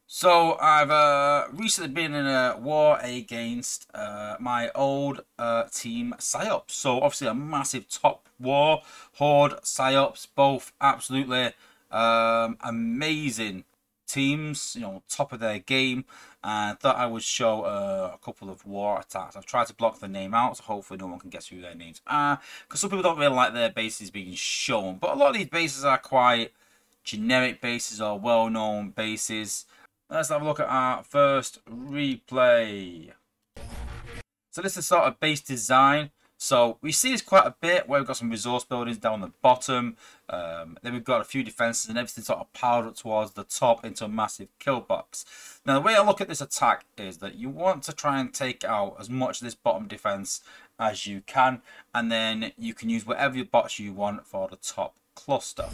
So I've recently been in a war against my old team Psyops. So obviously a massive top war, Horde, Psyops, both absolutely amazing teams. You know, top of their game. And thought I would show a couple of war attacks. I've tried to block the name out, so hopefully no one can guess who their names are. Because some people don't really like their bases being shown, but a lot of these bases are quite generic bases or well-known bases. Let's have a look at our first replay. So this is sort of base design. So we see this quite a bit where we've got some resource buildings down the bottom. Then we've got a few defenses and everything sort of piled up towards the top into a massive kill box. Now the way I look at this attack is that you want to try and take out as much of this bottom defense as you can. And then you can use whatever bots you want for the top cluster.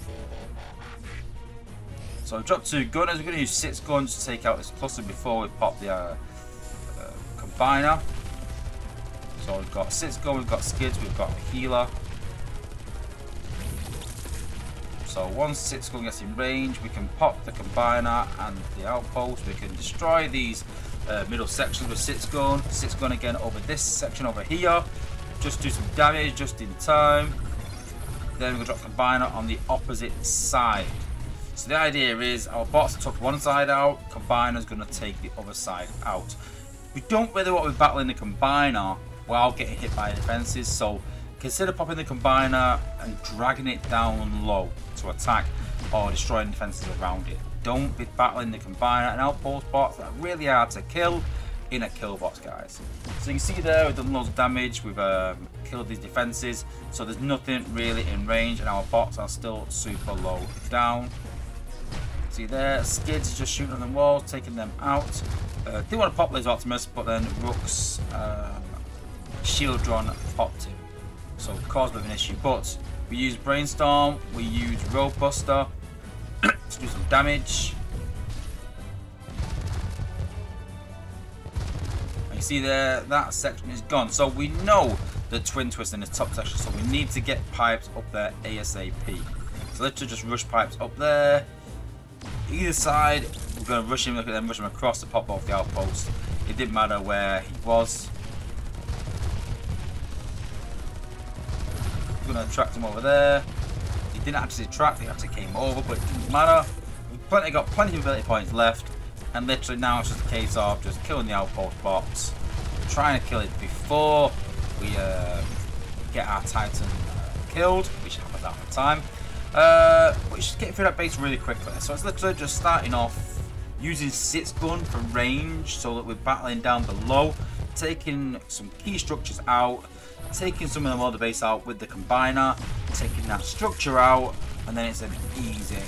So I've dropped 2 gunners. We're going to use 6 guns to take out this cluster before we pop the combiner. So we've got 6 guns, we've got skids, we've got a healer. So once 6 gun gets in range, we can pop the combiner and the outpost. We can destroy these middle sections with 6 gun. 6 gun again over this section over here. Just do some damage just in time. Then we're going to drop combiner on the opposite side. So the idea is our bots took one side out, combiner's going to take the other side out. We don't really want to be battling the combiner while getting hit by defenses, so consider popping the combiner and dragging it down low to attack or destroying defenses around it. Don't be battling the combiner and outpost bots that are really hard to kill in a kill box, guys. So you can see there we've done loads of damage, we've killed these defenses, so there's nothing really in range and our bots are still super low down. See there, skids just shooting on the walls, taking them out. Didn't want to pop Liz Optimus, but then Rook's shield drawn popped him, so caused a bit of an issue. But we use Brainstorm, we use Roadbuster to do some damage. And you see there, that section is gone. So we know the Twin Twist in this top section, so we need to get pipes up there ASAP. So let's just rush pipes up there. Either side, we're going to rush him, look at them, rush him across to pop off the outpost. It didn't matter where he was. We're going to attract him over there. He didn't actually attract, he actually came over, but it didn't matter. We've got plenty of ability points left, and literally now it's just a case of just killing the outpost bots, trying to kill it before we get our Titan killed, which happens at the time. We're just getting through that base really quickly. So it's literally just starting off using 6 gun for range so that we're battling down below, taking some key structures out, taking some of the other base out with the combiner, taking that structure out, and then it's an easy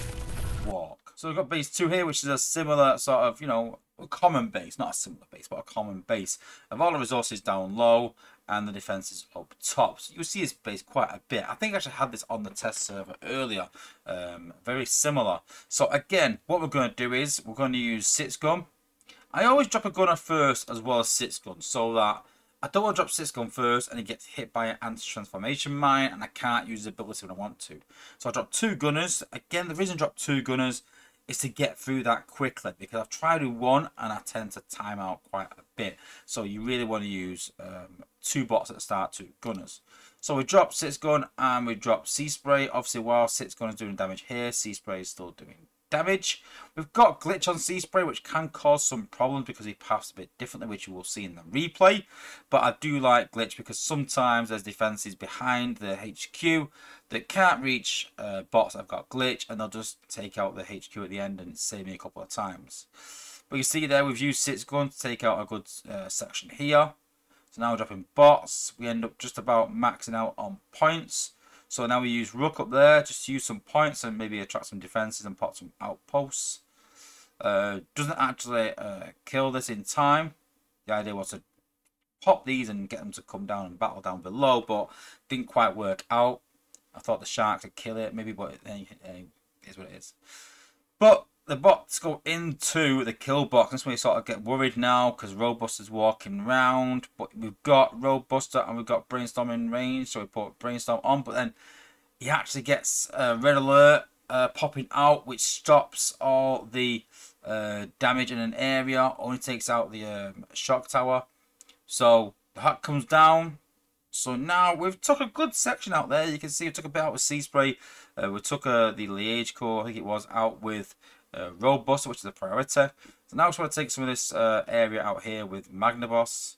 walk. So we've got base 2 here, which is a similar sort of, you know, a common base, not a similar base, but a common base of all the resources down low and the defenses up top. So you'll see this base quite a bit. I think I actually had this on the test server earlier, very similar. So again, what we're going to do is we're going to use 6 gun. I always drop a gunner first as well as 6 gun, so that I don't want to drop 6 gun first and it gets hit by an anti-transformation mine and I can't use the ability when I want to. So I drop 2 gunners. Again, the reason I drop 2 gunners is to get through that quickly, because I've tried with 1 and I tend to time out quite a bit. So you really want to use 2 bots at the start, 2 gunners. So we drop 6 gun and we drop Sea Spray. Obviously, while 6 gun is doing damage here, Sea Spray is still doing damage. We've got glitch on Sea Spray, which can cause some problems because he paths a bit differently, which you will see in the replay. But I do like glitch because sometimes there's defenses behind the HQ that can't reach bots that have got glitch, and they'll just take out the HQ at the end and save me a couple of times. But you see there, we've used 6 gun to take out a good section here. So now we're dropping bots. We end up just about maxing out on points. So now we use Rook up there, just use some points and maybe attract some defenses and pop some outposts. Doesn't actually kill this in time. The idea was to pop these and get them to come down and battle down below, but didn't quite work out. I thought the shark could kill it, maybe, but it is what it is. But the bots go into the kill box. That's where you sort of get worried now because Roadbuster's walking around. But we've got Roadbuster and we've got Brainstorm in range, so we put Brainstorm on. But then he actually gets Red Alert popping out, which stops all the damage in an area, only takes out the shock tower. So the hut comes down. So now we've took a good section out there. You can see we took a bit out with Sea Spray. We took the Liege Core, I think it was, out with Road Buster, which is a priority. So now we just want to take some of this area out here with Magnaboss.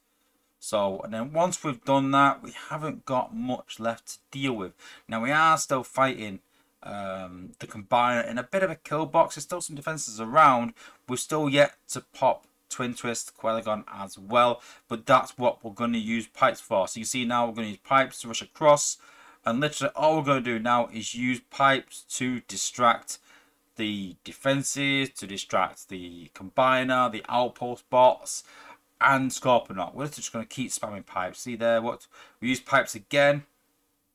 So, and then once we've done that, we haven't got much left to deal with. Now we are still fighting the Combiner in a bit of a kill box. There's still some defenses around. We're still yet to pop Twin Twist Quellagon as well, but that's what we're going to use pipes for. So you see now we're going to use pipes to rush across, and literally all we're going to do now is use pipes to distract the defenses, to distract the Combiner, the Outpost bots, and Scorponok. We're just going to keep spamming pipes. See there, what we use pipes again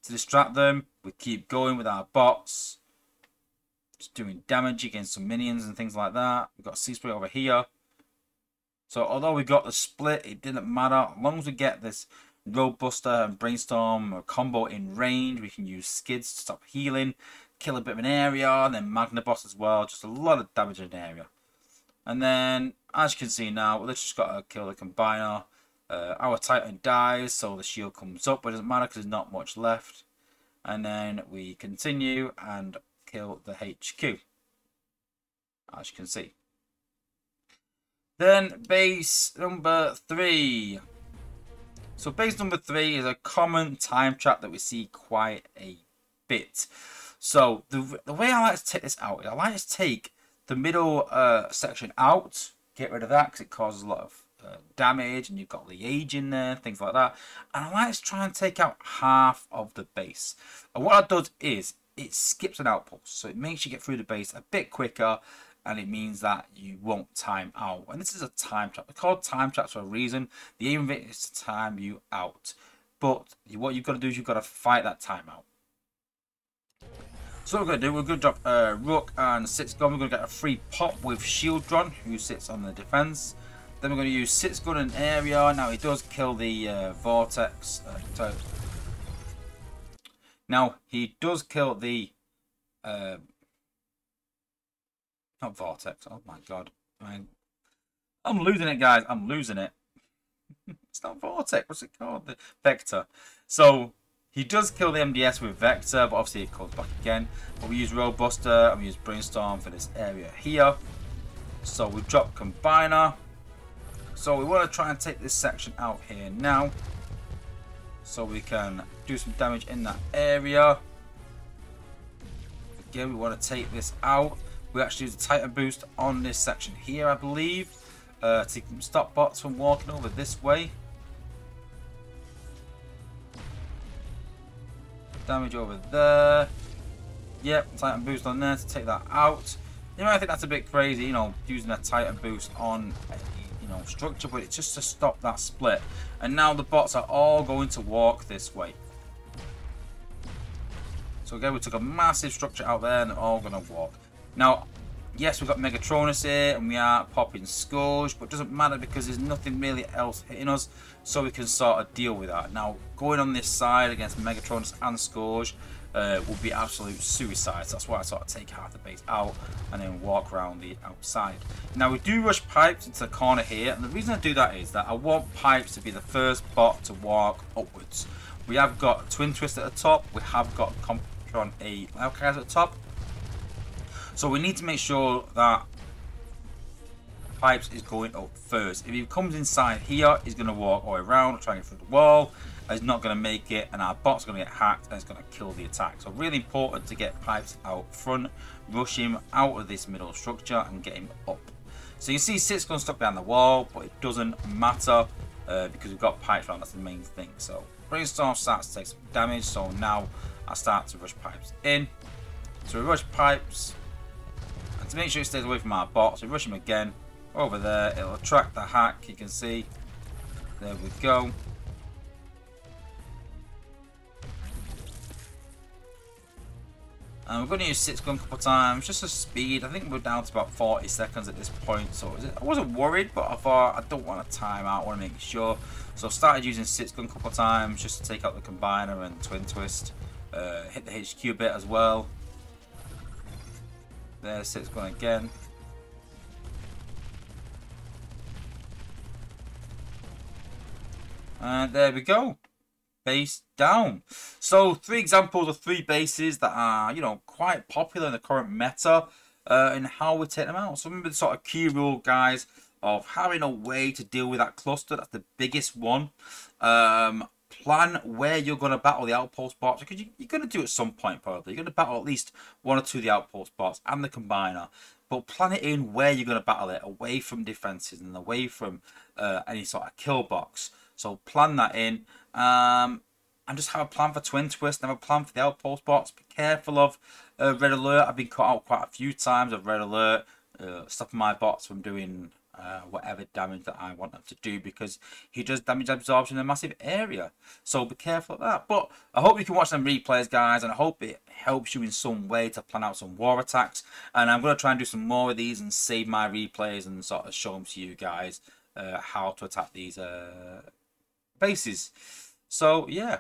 to distract them. We keep going with our bots, just doing damage against some minions and things like that. We've got Sea Spray over here. So although we got the split, it didn't matter. As long as we get this Road Buster and Brainstorm combo in range, we can use skids to stop healing, kill a bit of an area, and then Magnaboss as well. Just a lot of damage in an area. And then, as you can see now, we've just got to kill the Combiner. Our Titan dies, so the shield comes up, but it doesn't matter because there's not much left. And then we continue and kill the HQ, as you can see. Then base number 3. So base number 3 is a common time trap that we see quite a bit. So the way I like to take this out is I like to take the middle section out, get rid of that because it causes a lot of damage, and you've got Liege in there, things like that. And I like to try and take out half of the base. And what it does is it skips an outpost, so it makes you get through the base a bit quicker, and it means that you won't time out. And this is a time trap. It's called time traps for a reason. The aim of it is to time you out. But what you've got to do is you've got to fight that time out. So what we're going to do, we're going to drop Rook and Six Gun. We're going to get a free pop with Shieldron, who sits on the defense. Then we're going to use Six Gun in area. Now he does kill the Vortex. Now he does kill the not Vortex. Oh my god. I'm losing it, guys. I'm losing it. It's not Vortex. What's it called? The Vector. So he does kill the MDS with Vector, but obviously it comes back again. But we use Road Buster and we use Brainstorm for this area here. So we drop Combiner. So we want to try and take this section out here now, so we can do some damage in that area. Again, we want to take this out. We actually use a Titan boost on this section here, I believe, to stop bots from walking over this way. Damage over there. Yep, Titan boost on there to take that out. You know, I think that's a bit crazy, you know, using a Titan boost on a structure, but it's just to stop that split. And now the bots are all going to walk this way. So again, we took a massive structure out there and they're all going to walk. Now, yes, we've got Megatronus here and we are popping Scourge, but it doesn't matter because there's nothing really else hitting us, so we can sort of deal with that. Now, going on this side against Megatronus and Scourge would be absolute suicide. So that's why I sort of take half the base out and then walk around the outside. Now, we do rush Pipes into the corner here, and the reason I do that is that I want Pipes to be the first bot to walk upwards. We have got Twin Twist at the top, we have got Comptron A Loudcast at the top. So we need to make sure that Pipes is going up first. If he comes inside here, he's going to walk all the way around, trying to get through the wall. He's not going to make it, and our bot's going to get hacked, and it's going to kill the attack. So really important to get Pipes out front, rush him out of this middle structure, and get him up. So you see Six Gun stuck behind the wall, but it doesn't matter because we've got Pipes around. That's the main thing. So Brainstorm starts to take some damage. So now I start to rush Pipes in. So we rush Pipes. To make sure it stays away from our bot, so we rush him again over there. It'll attract the hack, you can see. There we go. And we're going to use Six Gun a couple of times just for speed. I think we're down to about 40 seconds at this point, so I wasn't worried, but I thought I don't want to time out, I want to make sure. So I started using Six Gun a couple of times just to take out the Combiner and Twin Twist. Hit the HQ a bit as well. There's Six Gun again. And there we go. Base down. So 3 examples of 3 bases that are, you know, quite popular in the current meta, and how we take them out. So remember the sort of key rule, guys, of having a way to deal with that cluster. That's the biggest one. Plan where you're going to battle the outpost bots, because you're going to do it at some point probably. You're going to battle at least 1 or 2 of the outpost bots and the combiner. But plan it in where you're going to battle it, away from defenses and away from any sort of kill box. So plan that in. And just have a plan for Twin Twist and have a plan for the outpost bots. Be careful of Red Alert. I've been caught out quite a few times of Red Alert, stopping my bots from doing whatever damage that I want them to do, because he does damage absorption in a massive area. So be careful of that. But I hope you can watch them replays, guys, and I hope it helps you in some way to plan out some war attacks. And I'm going to try and do some more of these and save my replays and sort of show them to you guys how to attack these bases. So yeah.